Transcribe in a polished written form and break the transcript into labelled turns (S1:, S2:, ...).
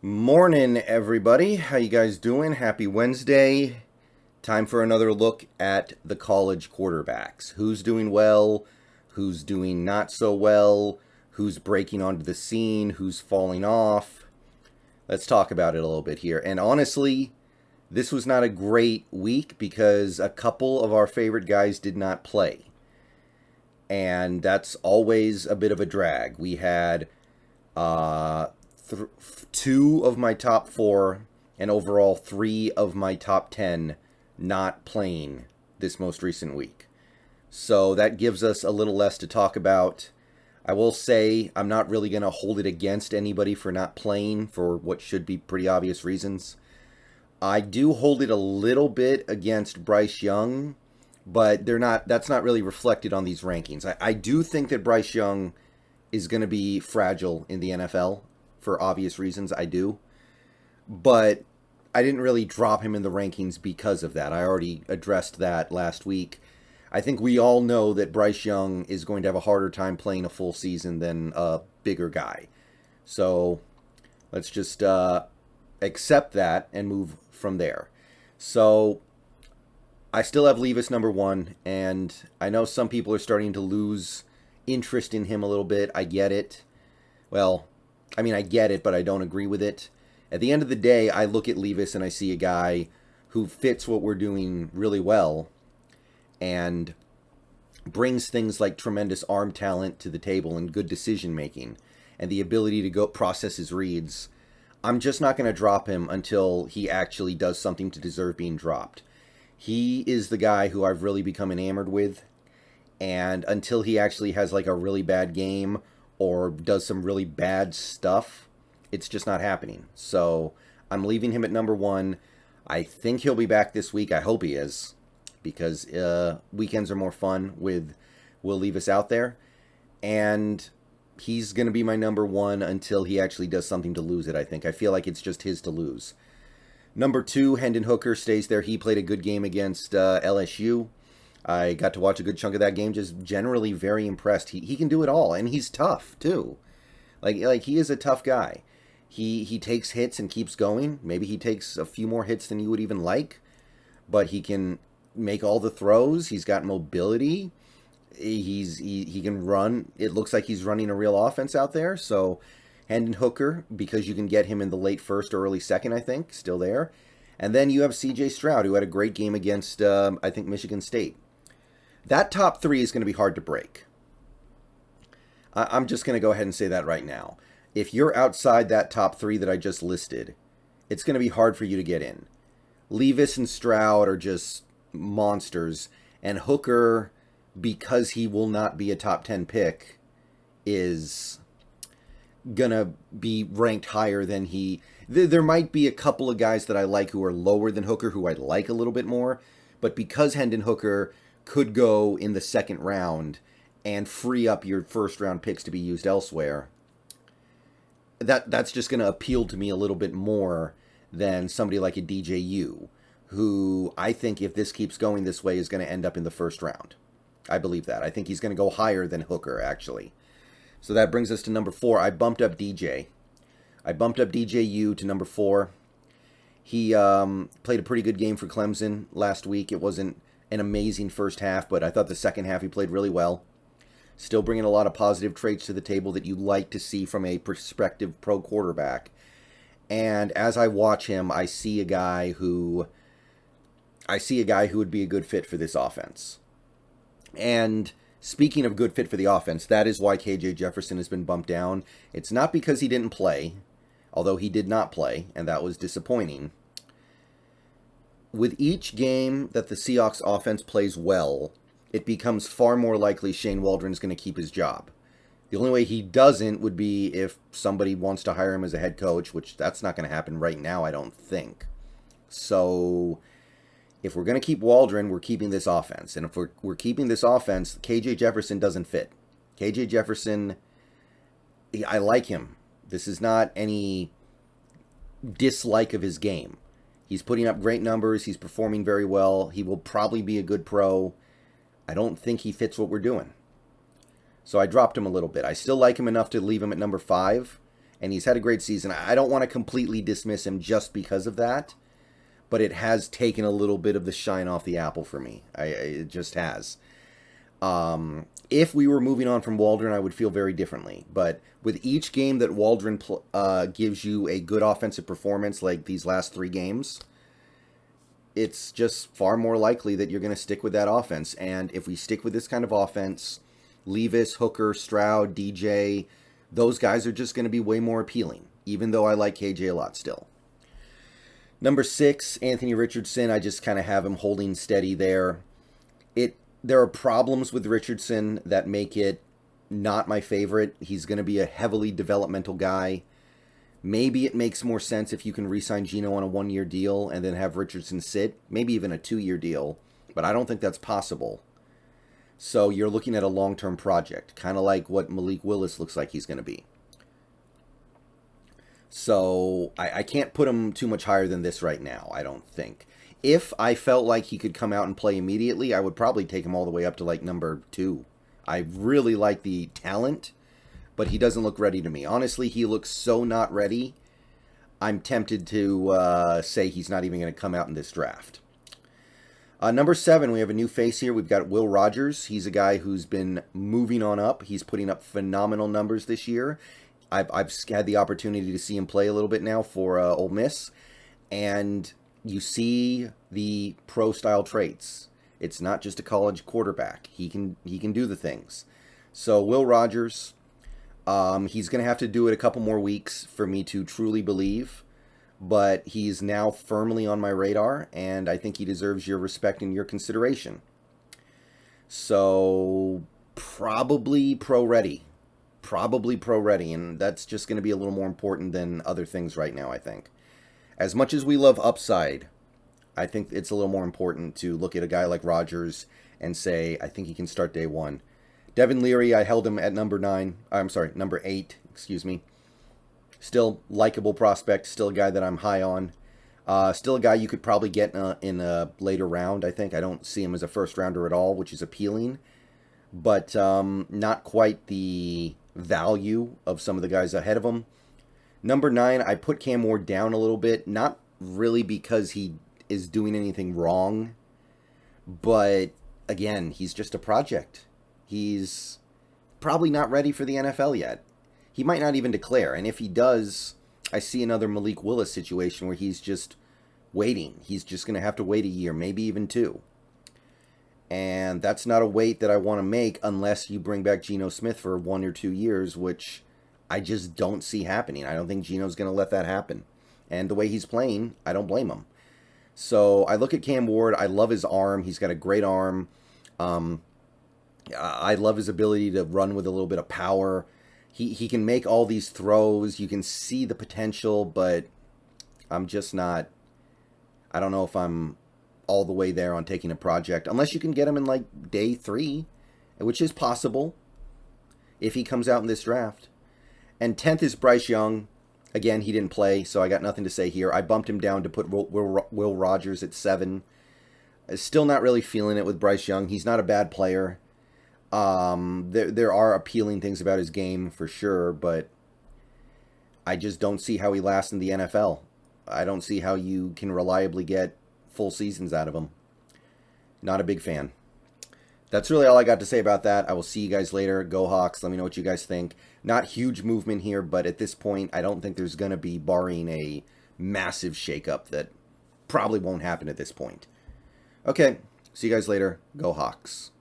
S1: Morning, everybody. How you guys doing? Happy Wednesday. Time for another look at the college quarterbacks. Who's doing well? Who's doing not so well? Who's breaking onto the scene? Who's falling off? Let's talk about it a little bit here. And honestly, this was not a great week because a couple of our favorite guys did not play. And that's always a bit of a drag. We had two of my top four and overall 3 of my top 10 not playing this most recent week. So that gives us a little less to talk about. I will say I'm not really going to hold it against anybody for not playing for what should be pretty obvious reasons. I do hold it a little bit against Bryce Young, but that's not really reflected on these rankings. I do think that Bryce Young is going to be fragile in the NFL. For obvious reasons, I do. But I didn't really drop him in the rankings because of that. I already addressed that last week. I think we all know that Bryce Young is going to have a harder time playing a full season than a bigger guy. So let's just accept that and move from there. So I still have Levis number 1, and I know some people are starting to lose interest in him a little bit. I get it. Well, I get it, but I don't agree with it. At the end of the day, I look at Levis and I see a guy who fits what we're doing really well and brings things like tremendous arm talent to the table and good decision making and the ability to go process his reads. I'm just not going to drop him until he actually does something to deserve being dropped. He is the guy who I've really become enamored with, and until he actually has like a really bad game or does some really bad stuff, it's just not happening. So I'm leaving him at number 1. I think he'll be back this week. I hope he is, because weekends are more fun with Will Levis out there. And he's going to be my number 1 until he actually does something to lose it, I think. I feel like it's just his to lose. Number 2, Hendon Hooker stays there. He played a good game against LSU. I got to watch a good chunk of that game, just generally very impressed. He can do it all, and he's tough, too. Like he is a tough guy. He takes hits and keeps going. Maybe he takes a few more hits than you would even like, but he can make all the throws. He's got mobility. He can run. It looks like he's running a real offense out there. So Hendon Hooker, because you can get him in the late first or early second, I think, still there. And then you have C.J. Stroud, who had a great game against, I think, Michigan State. That top 3 is going to be hard to break. I'm just going to go ahead and say that right now. If you're outside that top 3 that I just listed, it's going to be hard for you to get in. Levis and Stroud are just monsters, and Hooker, because he will not be a top 10 pick, is going to be ranked higher than he... There might be a couple of guys that I like who are lower than Hooker who I'd like a little bit more, but because Hendon Hooker could go in the second round and free up your first round picks to be used elsewhere, that's just going to appeal to me a little bit more than somebody like a DJU, who I think if this keeps going this way is going to end up in the first round. I believe that. I think he's going to go higher than Hooker, actually. So that brings us to number 4. I bumped up DJ. I bumped up DJU to number 4. He played a pretty good game for Clemson last week. It wasn't an amazing first half, but I thought the second half he played really well. Still bringing a lot of positive traits to the table that you like to see from a prospective pro quarterback. And as I watch him, I see a guy who would be a good fit for this offense. And speaking of good fit for the offense, that is why KJ Jefferson has been bumped down. It's not because he didn't play, although he did not play, and that was disappointing. With each game that the Seahawks offense plays well, it becomes far more likely Shane Waldron's going to keep his job. The only way he doesn't would be if somebody wants to hire him as a head coach, which that's not going to happen right now, I don't think. So if we're going to keep Waldron, we're keeping this offense. And if we're keeping this offense, KJ Jefferson doesn't fit. KJ Jefferson, I like him. This is not any dislike of his game. He's putting up great numbers. He's performing very well. He will probably be a good pro. I don't think he fits what we're doing. So I dropped him a little bit. I still like him enough to leave him at number 5. and he's had a great season. I don't want to completely dismiss him just because of that, but it has taken a little bit of the shine off the apple for me. It just has. If we were moving on from Waldron, I would feel very differently. But with each game that Waldron gives you a good offensive performance, like these last 3 games, it's just far more likely that you're going to stick with that offense. And if we stick with this kind of offense, Levis, Hooker, Stroud, DJ, those guys are just going to be way more appealing, even though I like KJ a lot still. Number 6, Anthony Richardson. I just kind of have him holding steady there. There are problems with Richardson that make it not my favorite. He's going to be a heavily developmental guy. Maybe it makes more sense if you can re-sign Geno on a 1-year deal and then have Richardson sit, maybe even a 2-year deal, but I don't think that's possible. So you're looking at a long-term project, kind of like what Malik Willis looks like he's going to be. So I can't put him too much higher than this right now, I don't think. If I felt like he could come out and play immediately, I would probably take him all the way up to like number 2. I really like the talent, but he doesn't look ready to me. Honestly, he looks so not ready. I'm tempted to say he's not even going to come out in this draft. Number 7, we have a new face here. We've got Will Rogers. He's a guy who's been moving on up. He's putting up phenomenal numbers this year. I've had the opportunity to see him play a little bit now for Ole Miss, and you see the pro-style traits. It's not just a college quarterback. He can do the things. So Will Rogers, he's going to have to do it a couple more weeks for me to truly believe, but he's now firmly on my radar, and I think he deserves your respect and your consideration. So probably pro-ready. Probably pro-ready, and that's just going to be a little more important than other things right now, I think. As much as we love upside, I think it's a little more important to look at a guy like Rogers and say, I think he can start day 1. Devin Leary, I held him at number 8, excuse me. Still likable prospect, still a guy that I'm high on. Still a guy you could probably get in a later round, I think. I don't see him as a first rounder at all, which is appealing. But not quite the value of some of the guys ahead of him. Number 9, I put Cam Ward down a little bit, not really because he is doing anything wrong, but again, he's just a project. He's probably not ready for the NFL yet. He might not even declare, and if he does, I see another Malik Willis situation where he's just waiting. He's just going to have to wait a year, maybe even 2. And that's not a wait that I want to make unless you bring back Geno Smith for 1 or 2 years, which I just don't see happening. I don't think Geno's going to let that happen. And the way he's playing, I don't blame him. So I look at Cam Ward. I love his arm. He's got a great arm. I love his ability to run with a little bit of power. He can make all these throws. You can see the potential, but I'm just not... I don't know if I'm all the way there on taking a project. Unless you can get him in like day 3, which is possible if he comes out in this draft. And 10th is Bryce Young. Again, he didn't play, so I got nothing to say here. I bumped him down to put Will Rogers at 7. Still not really feeling it with Bryce Young. He's not a bad player. There are appealing things about his game for sure, but I just don't see how he lasts in the NFL. I don't see how you can reliably get full seasons out of him. Not a big fan. That's really all I got to say about that. I will see you guys later. Go Hawks. Let me know what you guys think. Not huge movement here, but at this point, I don't think there's going to be, barring a massive shakeup that probably won't happen at this point. Okay, see you guys later. Go Hawks.